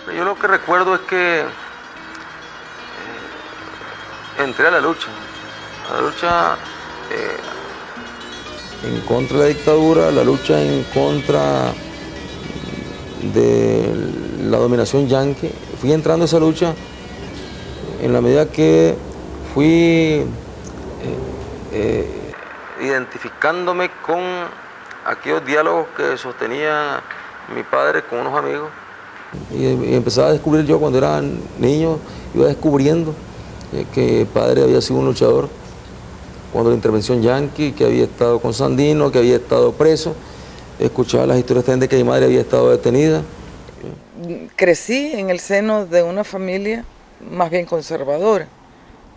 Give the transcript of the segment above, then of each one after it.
Yo lo que recuerdo es que entré a la lucha en contra de la dictadura, la lucha en contra de la dominación yanqui. Fui entrando a esa lucha en la medida que fui identificándome con aquellos diálogos que sostenía mi padre con unos amigos. Y empezaba a descubrir yo cuando era niño, iba descubriendo que mi padre había sido un luchador cuando la intervención yanqui, que había estado con Sandino, que había estado preso. Escuchaba las historias también de que mi madre había estado detenida. Crecí en el seno de una familia más bien conservadora.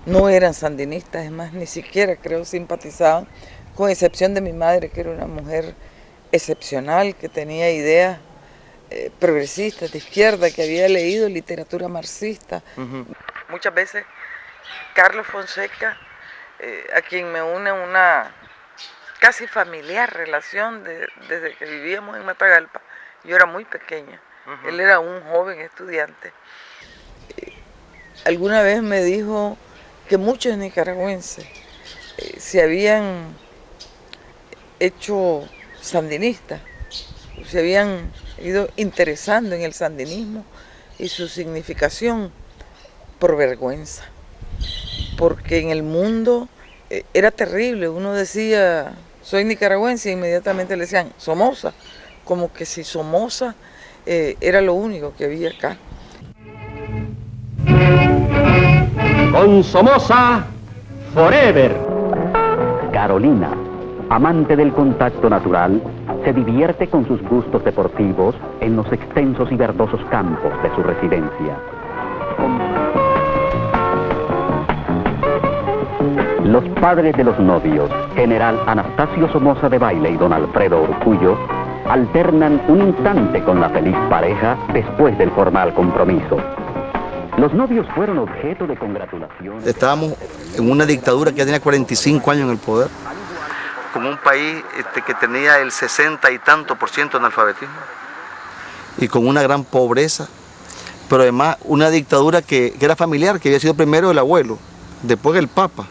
No eran sandinistas, es más, ni siquiera creo simpatizaban, con excepción de mi madre, que era una mujer excepcional, que tenía ideas progresistas, de izquierda, que había leído literatura marxista. Muchas veces Carlos Fonseca, a quien me une una casi familiar relación desde que vivíamos en Matagalpa. Yo era muy pequeña, él era un joven estudiante. Alguna vez me dijo que muchos nicaragüenses se habían hecho sandinistas, se habían ido interesando en el sandinismo y su significación por vergüenza, porque en el mundo era terrible. Uno decía, soy nicaragüense, e inmediatamente le decían, Somoza, como que si Somoza era lo único que había acá. Con Somoza, forever. Carolina, amante del contacto natural, se divierte con sus gustos deportivos en los extensos y verdosos campos de su residencia. Los padres de los novios, general Anastasio Somoza de Baile y don Alfredo Urcullo, alternan un instante con la feliz pareja después del formal compromiso. Los novios fueron objeto de congratulaciones. Estábamos en una dictadura que ya tenía 45 años en el poder, como un país que tenía el 60 y tanto % de analfabetismo y con una gran pobreza, pero además una dictadura que era familiar, que había sido primero el abuelo, después el papa,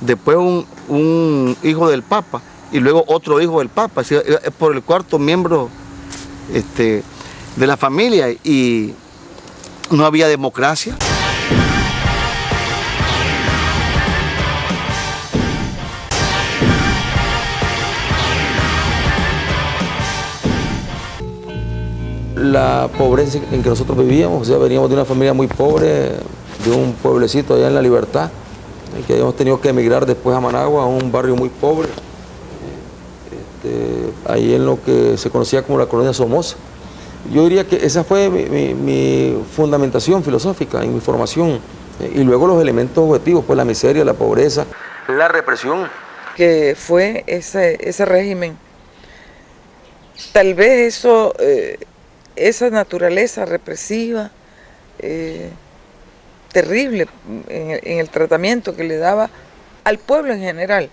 después un hijo del papa y luego otro hijo del papa, así, por el cuarto miembro de la familia, y no había democracia. La pobreza en que nosotros vivíamos, o sea, veníamos de una familia muy pobre, de un pueblecito allá en La Libertad, que habíamos tenido que emigrar después a Managua, a un barrio muy pobre, ahí en lo que se conocía como la colonia Somoza. Yo diría que esa fue mi fundamentación filosófica en mi formación, y luego los elementos objetivos, pues la miseria, la pobreza, la represión. Que fue ese régimen. Tal vez eso, esa naturaleza represiva, terrible en el tratamiento que le daba al pueblo en general,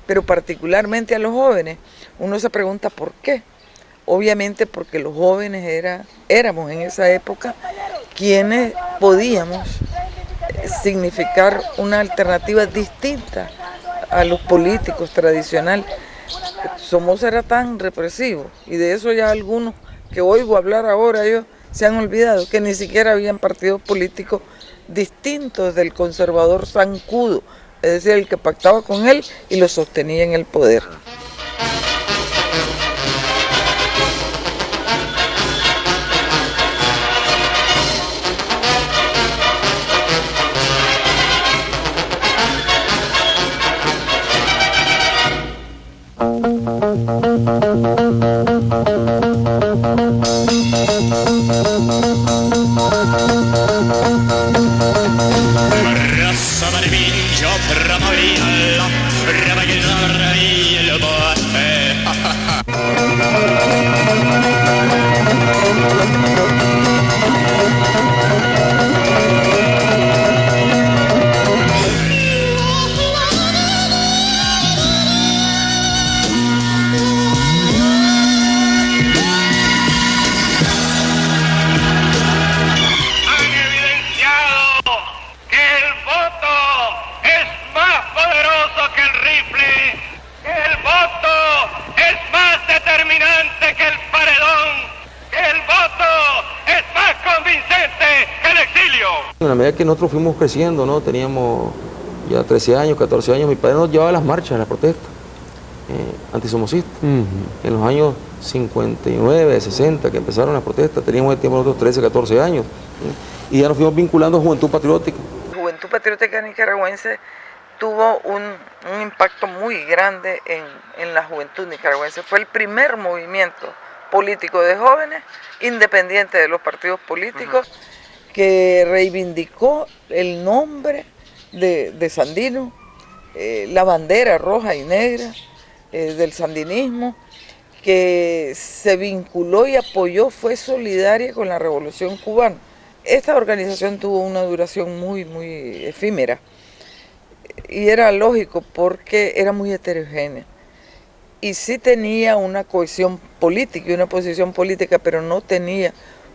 pero particularmente a los jóvenes. Uno se pregunta por qué. Obviamente porque los jóvenes éramos en esa época quienes podíamos significar una alternativa distinta a los políticos tradicionales. Somoza era tan represivo, y de eso ya algunos que oigo hablar ahora ellos se han olvidado, que ni siquiera habían partidos políticos distintos del conservador zancudo, es decir, el que pactaba con él y lo sostenía en el poder. En la medida que nosotros fuimos creciendo, ¿no? Teníamos ya 13 años, 14 años, mi padre nos llevaba a las marchas, a las protestas antisomocistas. En los años 59, 60, que empezaron las protestas, teníamos el tiempo nosotros 13, 14 años, y ya nos fuimos vinculando a Juventud Patriótica. Juventud Patriótica Nicaragüense tuvo un impacto muy grande en la juventud nicaragüense. Fue el primer movimiento político de jóvenes, independiente de los partidos políticos, que reivindicó el nombre de Sandino, la bandera roja y negra del sandinismo, que se vinculó y apoyó, fue solidaria con la Revolución Cubana. Esta organización tuvo una duración muy efímera y era lógico porque era muy heterogénea y sí tenía una cohesión política y una posición política, pero no tenía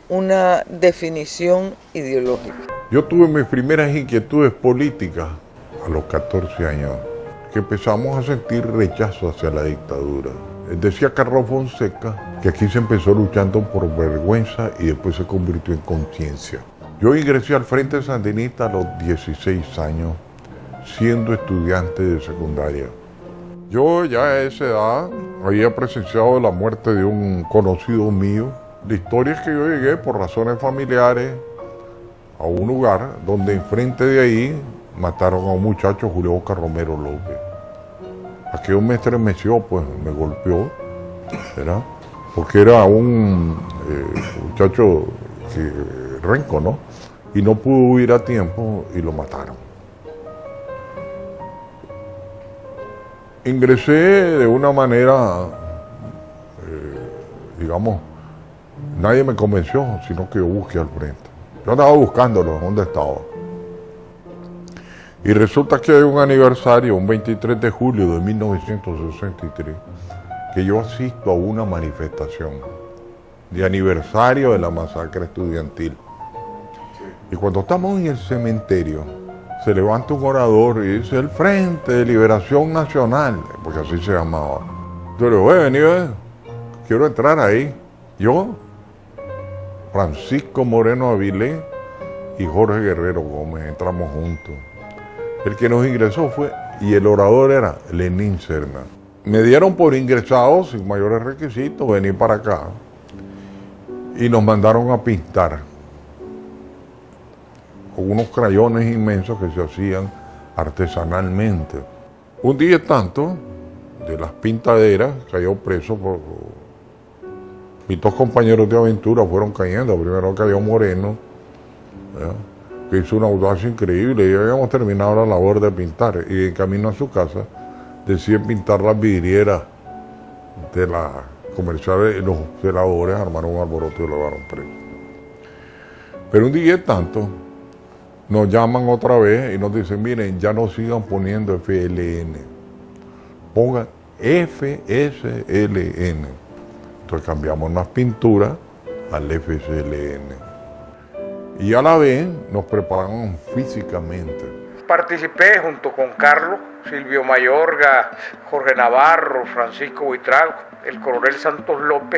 una definición ideológica. Yo tuve mis primeras inquietudes políticas a los 14 años, que empezamos a sentir rechazo hacia la dictadura. Decía Carlos Fonseca que aquí se empezó luchando por vergüenza y después se convirtió en conciencia. Yo ingresé al Frente Sandinista a los 16 años, siendo estudiante de secundaria. Yo ya a esa edad había presenciado la muerte de un conocido mío. La historia es que yo llegué por razones familiares a un lugar donde enfrente de ahí mataron a un muchacho, Julio Oscar Romero López. Aquello me estremeció, pues me golpeó, ¿verdad? Porque era un muchacho renco, ¿no? Y no pudo huir a tiempo y lo mataron. Ingresé de una manera, digamos, nadie me convenció, sino que yo busqué al frente. Yo andaba buscándolo, ¿dónde estaba? Y resulta que hay un aniversario, un 23 de julio de 1963, que yo asisto a una manifestación de aniversario de la masacre estudiantil. Y cuando estamos en el cementerio, se levanta un orador y dice: el Frente de Liberación Nacional, porque así se llamaba. Yo le digo: vení, quiero entrar ahí. Yo, Francisco Moreno Avilés y Jorge Guerrero Gómez, entramos juntos. El que nos ingresó fue, y el orador era Lenín Serna. Me dieron por ingresado, sin mayores requisitos, venir para acá. Y nos mandaron a pintar con unos crayones inmensos que se hacían artesanalmente. Un día tanto, de las pintaderas, cayó preso por... Mis dos compañeros de aventura fueron cayendo. Primero cayó Moreno, ¿verdad?, que hizo una audacia increíble, y habíamos terminado la labor de pintar, y en camino a su casa decide pintar las vidrieras de las comerciales. Los celadores armaron un alboroto y lo llevaron preso. Pero un día tanto nos llaman otra vez y nos dicen: miren, ya no sigan poniendo FLN, pongan FSLN. Entonces cambiamos las pinturas al FSLN. Y a la vez nos prepararon físicamente. Participé junto con Carlos, Silvio Mayorga, Jorge Navarro, Francisco Buitrago, el coronel Santos López